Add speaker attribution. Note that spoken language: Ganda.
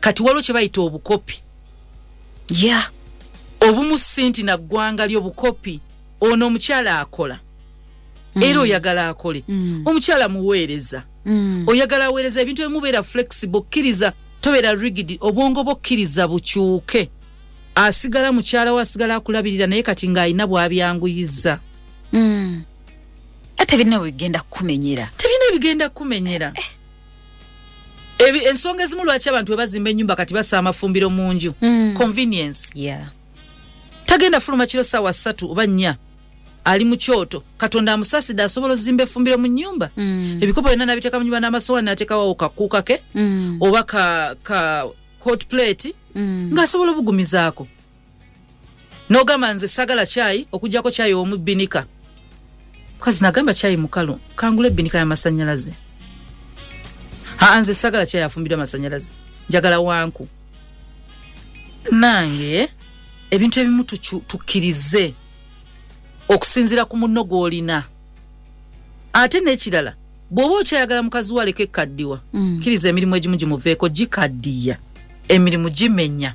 Speaker 1: kati waliwo kye bayita obukopi obumu senti na ggwanga ly'obukopi ono omukyala akola era oyagala akole omukyala muweereza oyagala aweereza ebintu ebimubeera flexible kkiriza tobeera rigid obwongo bokkiriza bukyuke asigala mukyala we asigala akulabirira naye kati ng'alina bw'abyanguyiza
Speaker 2: ate bino bigenda kumenyera
Speaker 1: ensonga ezimu lwaki abantu webazimba ennyumba kati basa amafumbiro mu nju convenience tagenda fuluma kiro ssaawa 3 oba 4 ali mu kyoto katonda amusaside asobola ozimba effumbiro mu nnyumba ebikopo byonna nabiteeka mu nnyumba n'amasowaani n'ateekawo kakuuka ke oba ka hot plate ng'asobola obugumizaako n'ogamba nze saagala caayi okugyako caayi omubbinika kazi nagamba caayi mukalu kangula ebbinika y'amasannyalaze nze saagala caayi afumbirwa amasannyalaze njagala wanku nange ebintu ebimu tukkirize okusinzira ku munno gw'olina ate n'ekirala bw'oba okyayagala mukazi wo aleke ekkaddiwa kkiriza emirimu egimu gimuveeko gikaddiya emirimu gimenya